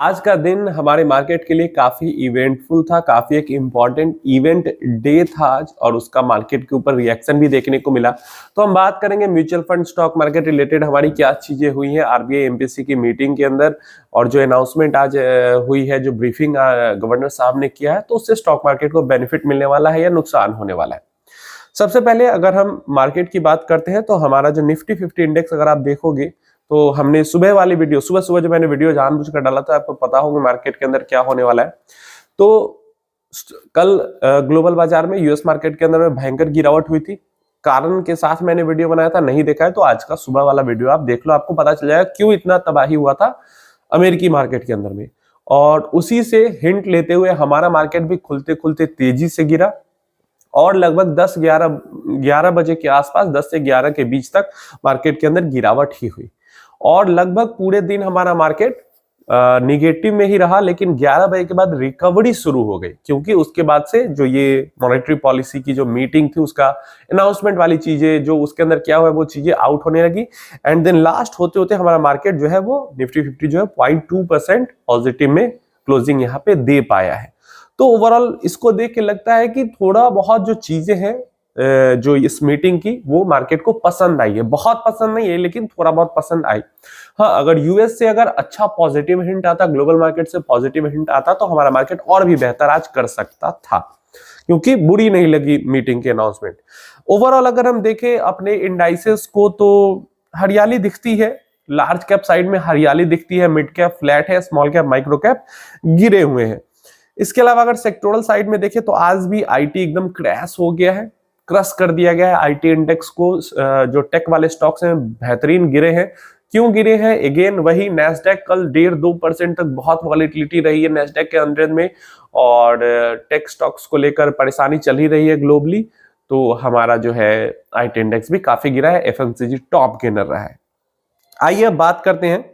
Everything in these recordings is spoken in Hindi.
आज का दिन हमारे मार्केट के लिए काफी इवेंटफुल था, काफी एक इम्पॉर्टेंट इवेंट डे था आज, और उसका मार्केट के ऊपर रिएक्शन भी देखने को मिला। तो हम बात करेंगे mutual fund stock market related हमारी क्या चीजें हुई हैं आरबीआई एमपीसी की मीटिंग के अंदर, और जो अनाउंसमेंट आज हुई है, जो ब्रीफिंग गवर्नर साहब ने किया है, तो उससे स्टॉक मार्केट को बेनिफिट मिलने वाला है या नुकसान होने वाला है। सबसे पहले अगर हम मार्केट की बात करते हैं तो हमारा जो निफ्टी 50 इंडेक्स अगर आप देखोगे तो हमने सुबह वाली वीडियो, सुबह सुबह जो मैंने वीडियो जानबूझकर डाला था, आपको पता होगा मार्केट के अंदर क्या होने वाला है। तो कल ग्लोबल बाजार में, यूएस मार्केट के अंदर में भयंकर गिरावट हुई थी। कारण के साथ मैंने वीडियो बनाया था, नहीं देखा है तो आज का सुबह वाला वीडियो आप देख लो, आपको पता चल जाएगा क्यों इतना तबाही हुआ था अमेरिकी मार्केट के अंदर में। और उसी से हिंट लेते हुए हमारा मार्केट भी खुलते खुलते तेजी से गिरा, और लगभग 10-11 बजे के आसपास, 10 से 11 के बीच तक मार्केट के अंदर गिरावट ही हुई, और लगभग पूरे दिन हमारा मार्केट निगेटिव में ही रहा। लेकिन 11 बजे के बाद रिकवरी शुरू हो गई, क्योंकि उसके बाद से जो ये मॉनेटरी पॉलिसी की जो मीटिंग थी, उसका अनाउंसमेंट वाली चीजें जो उसके अंदर क्या हुआ, वो चीजें आउट होने लगी। एंड देन लास्ट होते होते हमारा मार्केट जो है वो निफ्टी 50 जो है 0.2% पॉजिटिव में क्लोजिंग यहाँ पे दे पाया है। तो ओवरऑल इसको देख के लगता है कि थोड़ा बहुत जो चीजें हैं जो इस मीटिंग की, वो मार्केट को पसंद आई है। बहुत पसंद नहीं है, लेकिन थोड़ा बहुत पसंद आई। हाँ, अगर यूएस से अगर अच्छा पॉजिटिव हिंट आता, ग्लोबल मार्केट से पॉजिटिव हिंट आता, तो हमारा मार्केट और भी बेहतर आज कर सकता था, क्योंकि बुरी नहीं लगी मीटिंग के अनाउंसमेंट। ओवरऑल अगर हम देखें अपने इंडाइसेस को, तो हरियाली दिखती है। लार्ज कैप साइड में हरियाली दिखती है, मिड कैप फ्लैट है, स्मॉल कैप माइक्रो कैप गिरे हुए हैं। इसके अलावा अगर सेक्टोरल साइड में देखें तो आज भी आईटी एकदम क्रैश हो गया है, क्रश कर दिया गया है आईटी इंडेक्स को। जो टेक वाले स्टॉक्स हैं बेहतरीन गिरे हैं। क्यों गिरे हैं? अगेन वही, नैस्डैक कल 1.5-2% तक बहुत वॉलेटिलिटी रही है नैस्डैक के अंडर में, और टेक स्टॉक्स को लेकर परेशानी चल ही रही है ग्लोबली। तो हमारा जो है आईटी इंडेक्स भी काफी गिरा है, एफएमसीजी टॉप गेनर रहा है। आइए अब बात करते हैं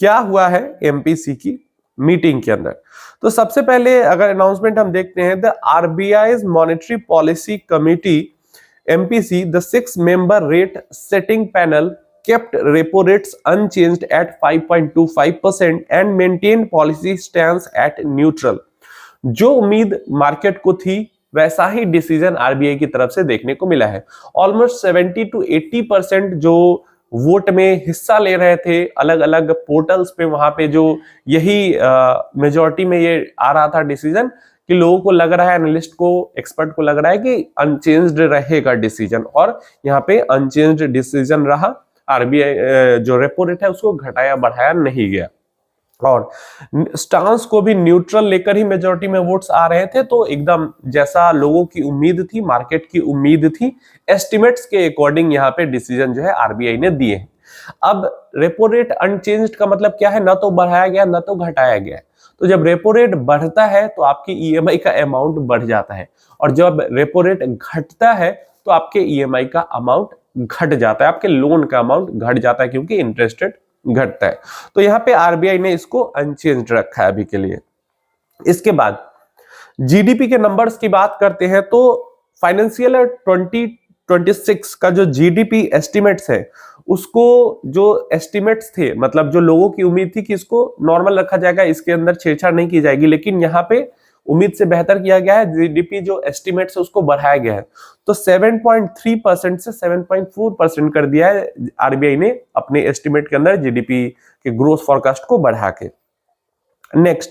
क्या हुआ है एमपीसी की मीटिंग के अंदर। तो सबसे पहले अगर अनाउंसमेंट हम देखते हैं, the RBI's monetary policy committee MPC, the 6-member rate setting panel kept repo rates unchanged at 5.25% and maintained policy stance at neutral। जो उम्मीद मार्केट को थी वैसा ही डिसीजन आरबीआई की तरफ से देखने को मिला है। ऑलमोस्ट 70-80% जो वोट में हिस्सा ले रहे थे अलग अलग पोर्टल्स पे, वहां पे जो यही मेजॉरिटी में ये आ रहा था डिसीजन, कि लोगों को लग रहा है, एनालिस्ट को, एक्सपर्ट को लग रहा है कि अनचेंज्ड रहेगा डिसीजन, और यहाँ पे अनचेंज्ड डिसीजन रहा। आरबीआई जो रेपो रेट है उसको घटाया बढ़ाया नहीं गया, और स्टांस को भी न्यूट्रल लेकर ही मेजॉरिटी में वोट्स आ रहे थे। तो एकदम जैसा लोगों की उम्मीद थी, मार्केट की उम्मीद थी, एस्टिमेट्स के अकॉर्डिंग यहाँ पे डिसीजन जो है आरबीआई ने दिए हैं। अब रेपो रेट अनचेंज्ड का मतलब क्या है? ना तो बढ़ाया गया ना तो घटाया गया। तो जब रेपो रेट बढ़ता है तो आपकी ईएमआई का अमाउंट बढ़ जाता है, और जब रेपो रेट घटता है तो आपके ईएमआई का अमाउंट घट जाता है, आपके लोन का अमाउंट घट जाता है, क्योंकि इंटरेस्ट रेट घटता है। तो यहाँ पे आरबीआई ने इसको अनचेंज्ड रखा है अभी के लिए। इसके बाद जीडीपी के नंबर्स की बात करते हैं, तो फाइनेंशियल 2026 का जो जीडीपी एस्टिमेट्स है, उसको जो एस्टिमेट्स थे, मतलब जो लोगों की उम्मीद थी कि इसको नॉर्मल रखा जाएगा, इसके अंदर छेड़छाड़ नहीं की जाएगी, लेकिन यहाँ पे उम्मीद से बेहतर किया गया है। जीडीपी जो एस्टिमेट्स है उसको बढ़ाया गया है, तो 7.3% से 7.4% कर दिया है आरबीआई ने अपने एस्टिमेट के अंदर जीडीपी के ग्रोथ फोरकास्ट को बढ़ा के। Next,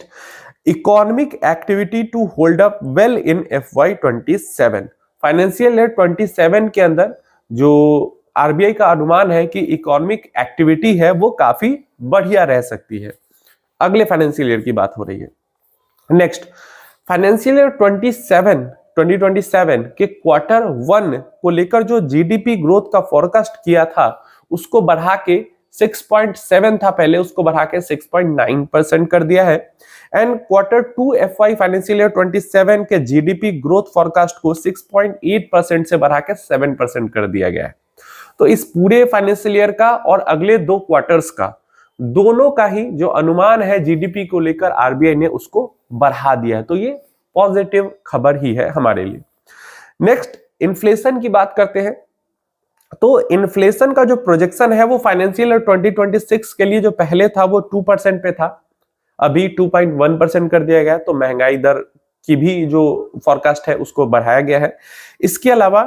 economic activity to hold up well in FY27। Financial year 27 के अंदर जो आरबीआई का अनुमान है कि इकोनॉमिक एक्टिविटी है वो काफी बढ़िया रह सकती है। अगले फाइनेंशियल ईयर की बात हो रही है। नेक्स्ट, फाइनेंशियल ईयर 2027 के Q1 को लेकर जो जीडीपी ग्रोथ का फोरकास्ट किया था उसको बढ़ा के 6.7 था पहले, उसको बढ़ा के 6.9% कर दिया है। And Q2 FY financial year 27 के जीडीपी ग्रोथ फोरकास्ट को 6.8% से बढ़ा के 7% कर दिया गया है। तो इस पूरे फाइनेंशियल ईयर का और अगले 2 क्वार्टर्स का, दोनों का ही जो अनुमान है जीडीपी को लेकर आरबीआई ने उसको बढ़ा दिया है। तो ये पॉजिटिव खबर ही है हमारे लिए। नेक्स्ट, इन्फ्लेशन की बात करते हैं। तो इन्फ्लेशन का जो प्रोजेक्शन है वो फाइनेंशियल ईयर 2026 के लिए जो पहले था वो 2% पे था, अभी 2.1% कर दिया गया है, तो महंगाई दर की भी जो फोरकास्ट है उसको बढ़ाया गया है। इसके अलावा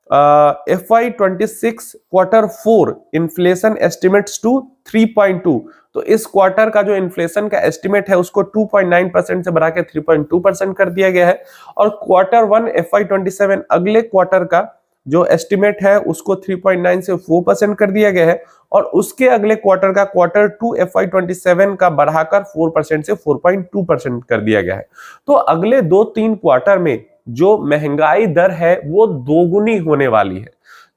FY26 Q4 inflation estimates to 3.2, तो इस क्वार्टर का जो इन्फ्लेशन का एस्टिमेट है उसको 2.9% से बढ़ा के 3.2% कर दिया गया है। और Q1 FY27 अगले क्वार्टर का जो एस्टिमेट है उसको 3.9 से 4% कर दिया गया है। और उसके अगले क्वार्टर का Q2 FY27 का बढ़ाकर 4% से 4.2% कर दिया गया है। तो अगले 2-3 क्वार्टर में जो महंगाई दर है वो दोगुनी होने वाली है।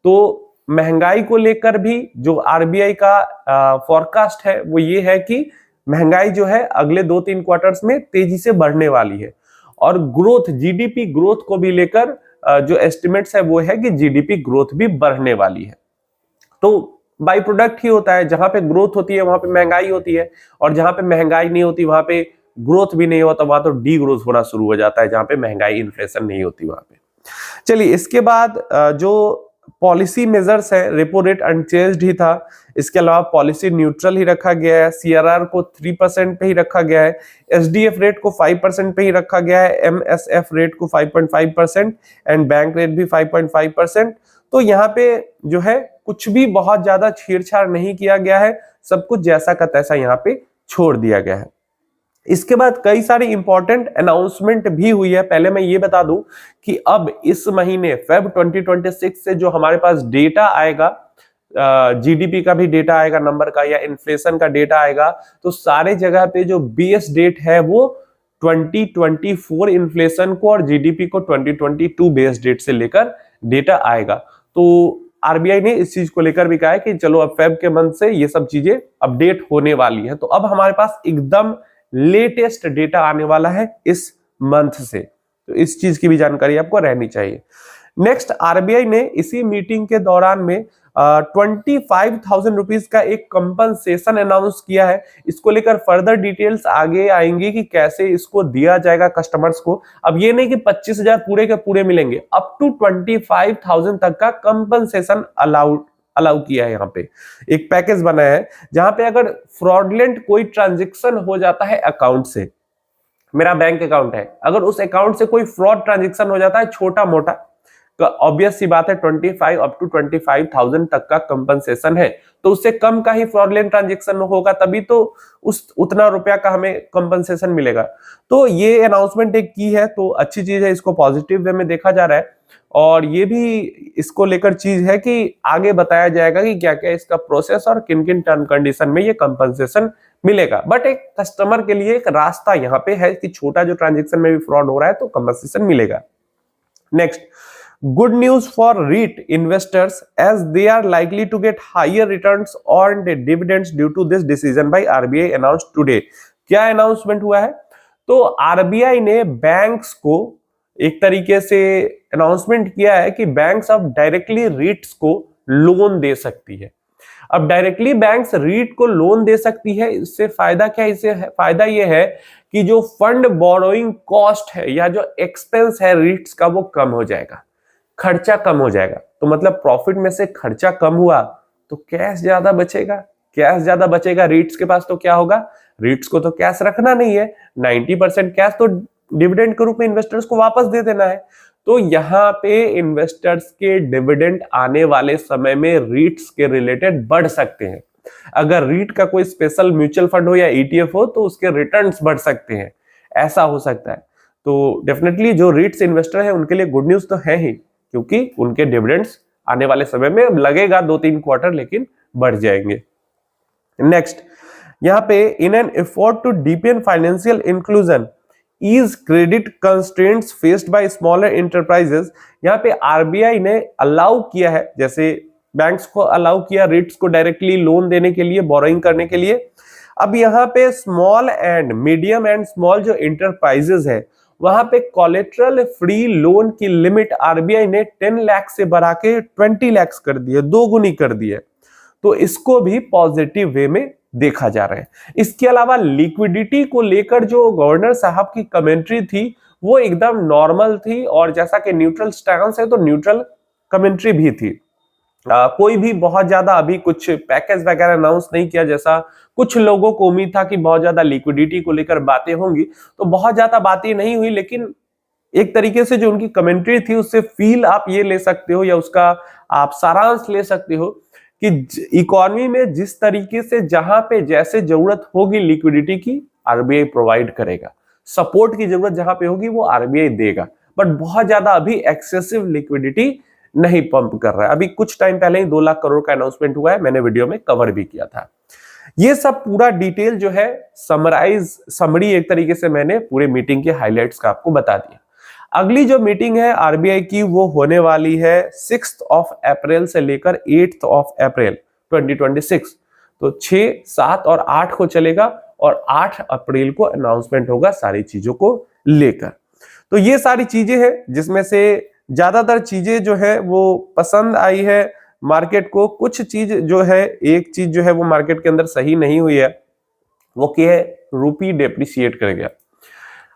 तो महंगाई को लेकर भी जो आरबीआई का फोरकास्ट है वो ये है कि महंगाई जो है अगले 2-3 क्वार्टर्स में तेजी से बढ़ने वाली है। और ग्रोथ, जीडीपी ग्रोथ को भी लेकर जो एस्टिमेट्स है वो है कि जीडीपी ग्रोथ भी बढ़ने वाली है। तो बाई प्रोडक्ट ही होता है, जहां पे ग्रोथ होती है वहां पे महंगाई होती है, और जहां पे महंगाई नहीं होती वहां पे ग्रोथ भी नहीं होता, वहां तो डी ग्रोथ होना शुरू हो जाता है, जहां पे महंगाई इन्फ्लेशन नहीं होती वहां पे। चलिए, इसके बाद जो पॉलिसी मेजर्स है, रेपो रेट अनचेंज्ड ही था, इसके अलावा पॉलिसी न्यूट्रल ही रखा गया है, सीआरआर को 3% पे ही रखा गया है, एसडीएफ रेट को 5% पे ही रखा गया है, एमएसएफ रेट को 5.5% एंड बैंक रेट भी 5.5%। तो यहाँ पे जो है कुछ भी बहुत ज्यादा छेड़छाड़ नहीं किया गया है, सब कुछ जैसा का तैसा यहाँ पे छोड़ दिया गया है। इसके बाद कई सारी इंपॉर्टेंट अनाउंसमेंट भी हुई है। पहले मैं ये बता दूं कि अब इस महीने फेब 2026 से जो हमारे पास डेटा आएगा, जीडीपी का भी डेटा आएगा नंबर का, या इन्फ्लेशन का डेटा आएगा, तो सारे जगह पे जो बेस डेट है वो 2024 इन्फ्लेशन को और जीडीपी को 2022 बेस डेट से लेकर डेटा आएगा। तो आरबीआई ने इस चीज को लेकर भी कहा है कि चलो अब फेब के मंथ से ये सब चीजें अपडेट होने वाली है। तो अब हमारे पास एकदम लेटेस्ट डेटा आने वाला है इस मंथ से, तो इस चीज की भी जानकारी आपको रहनी चाहिए। नेक्स्ट, आरबीआई ने इसी मीटिंग के दौरान में 25,000 रुपीज का एक कंपनसेशन अनाउंस किया है। इसको लेकर फर्दर डिटेल्स आगे आएंगी कि कैसे इसको दिया जाएगा कस्टमर्स को। अब ये नहीं कि 25,000 पूरे के पूरे मिलेंगे, अप टू 25,000 तक का कंपनसेशन अलाउ किया है। यहाँ पे एक पैकेज बनाया है जहां पे अगर फ्रॉडलेंट कोई ट्रांजेक्शन हो जाता है अकाउंट से, मेरा बैंक अकाउंट है, अगर उस अकाउंट से कोई फ्रॉड ट्रांजेक्शन हो जाता है छोटा मोटा, तो ऑब्वियस सी बात है 25 अप टू 25,000 तक का कंपनसेशन है। तो उससे कम का ही फ्रॉडलेंट ट्रांजेक्शन होगा तभी तो उतना रुपया का हमें कंपनसेशन मिलेगा। तो ये अनाउंसमेंट एक की है, तो अच्छी चीज है, इसको पॉजिटिव वे में देखा जा रहा है। और ये भी इसको लेकर चीज है कि आगे बताया जाएगा कि क्या क्या इसका प्रोसेस और किन किन टर्म कंडीशन में ये कंपनसेशन मिलेगा। बट एक कस्टमर के लिए एक रास्ता यहाँ पे है कि छोटा जो ट्रांजेक्शन में भी फ्रॉड हो रहा है तो कंपनसेशन मिलेगा। Next, good news for REIT investors as they are likely to get higher returns on dividends due to this decision by RBI announced today। क्या अनाउंसमेंट हुआ है? तो आरबीआई ने बैंक्स को एक तरीके से अनाउंसमेंट किया है कि बैंक्स अब डायरेक्टली रीट्स को लोन दे सकती है। अब डायरेक्टली बैंक्स रीट को लोन दे सकती है, इससे फायदा क्या है? इससे फायदा यह है कि जो फंड बोरोइंग कॉस्ट है या जो एक्सपेंस है रीट्स का वो कम हो जाएगा, खर्चा कम हो जाएगा। तो मतलब प्रॉफिट में से खर्चा कम हुआ तो कैश ज्यादा बचेगा, कैश ज्यादा बचेगा रीट्स के पास, तो क्या होगा? रीट्स को तो कैश रखना नहीं है, 90% कैश तो डिविडेंड के रूप में इन्वेस्टर्स को वापस दे देना है। तो यहाँ पे इन्वेस्टर्स के डिविडेंड आने वाले समय में रीट्स के रिलेटेड बढ़ सकते हैं। अगर रीट का कोई स्पेशल म्यूचुअल फंड हो या ईटीएफ हो तो उसके रिटर्न्स बढ़ सकते हैं, ऐसा हो सकता है। तो डेफिनेटली जो रीट्स इन्वेस्टर है उनके लिए गुड न्यूज तो है ही, क्योंकि उनके डिविडेंड्स आने वाले समय में लगेगा 2-3 क्वार्टर, लेकिन बढ़ जाएंगे। नेक्स्ट, यहाँ पे in an effort to deepen financial inclusion ease credit constraints faced by smaller enterprises, यहाँ पे आरबीआई ने अलाउ किया है, जैसे बैंक्स को अलाउ किया रीट्स को डायरेक्टली लोन देने के लिए, बोरोइंग करने के लिए। अब यहाँ पे small and medium and small जो एंटरप्राइजेस है वहां पे कोलेटरल फ्री लोन की लिमिट आरबीआई ने 10 लाख से बढ़ा के 20 लाख कर दी है, 2 गुनी कर दी है। तो इसको भी पॉजिटिव वे में देखा जा रहा है। इसके अलावा लिक्विडिटी को लेकर जो गवर्नर साहब की कमेंट्री थी वो एकदम नॉर्मल थी, और जैसा कि न्यूट्रल स्टैंस है तो न्यूट्रल कमेंट्री भी थी। कोई भी बहुत ज्यादा अभी कुछ पैकेज वगैरह अनाउंस नहीं किया, जैसा कुछ लोगों को उम्मीद था कि बहुत ज्यादा लिक्विडिटी को लेकर बातें होंगी, तो बहुत ज्यादा बातें नहीं हुई। लेकिन एक तरीके से जो उनकी कमेंट्री थी उससे फील आप ये ले सकते हो या उसका आप सारांश ले सकते हो कि इकोनॉमी में जिस तरीके से जहां पे जैसे जरूरत होगी लिक्विडिटी की, आरबीआई प्रोवाइड करेगा। सपोर्ट की जरूरत जहां पे होगी वो आरबीआई देगा, बट बहुत ज्यादा अभी एक्सेसिव लिक्विडिटी नहीं पंप कर रहा है। अभी कुछ टाइम पहले ही 2 लाख करोड़ का अनाउंसमेंट हुआ है, मैंने वीडियो में कवर भी किया था। ये सब पूरा डिटेल जो है समरी एक तरीके से मैंने पूरे मीटिंग के हाइलाइट्स का आपको बता दिया। अगली जो मीटिंग है आरबीआई की वो होने वाली है 6 अप्रैल से लेकर 8 अप्रैल 2026। तो 6, 7 और 8 को चलेगा और 8 अप्रैल को अनाउंसमेंट होगा सारी चीजों को लेकर। तो ये सारी चीजें हैं जिसमें से ज्यादातर चीजें जो है वो पसंद आई है मार्केट को। कुछ चीज जो है, एक चीज जो है वो मार्केट के अंदर सही नहीं हुई है, वो क्या है, रूपी डेप्रिसिएट कर गया।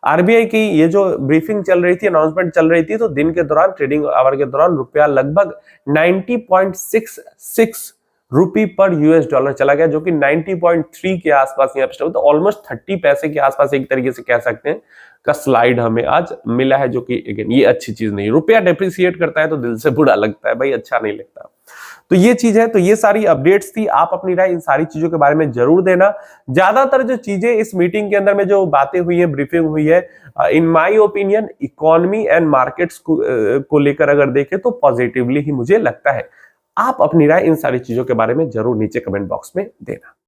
आरबीआई की ये जो ब्रीफिंग चल रही थी, अनाउंसमेंट चल रही थी, तो दिन के दौरान, ट्रेडिंग आवर के दौरान रुपया लगभग 90.66 रुपी पर यूएस डॉलर चला गया, जो कि 90.3 के आसपास यहाँ पे, तो ऑलमोस्ट 30 पैसे के आसपास एक तरीके से कह सकते हैं का स्लाइड हमें आज मिला है, जो कि अगेन ये अच्छी चीज नहीं। रुपया डेप्रिसिएट करता है तो दिल से बुरा लगता है भाई, अच्छा नहीं लगता। तो ये चीज है। तो ये सारी अपडेट्स थी, आप अपनी राय इन सारी चीजों के बारे में जरूर देना। ज्यादातर जो चीजें इस मीटिंग के अंदर में जो बातें हुई है, ब्रीफिंग हुई है, in my opinion economy and markets को लेकर अगर देखें तो पॉजिटिवली ही मुझे लगता है। आप अपनी राय इन सारी चीजों के बारे में जरूर नीचे कमेंट बॉक्स में देना।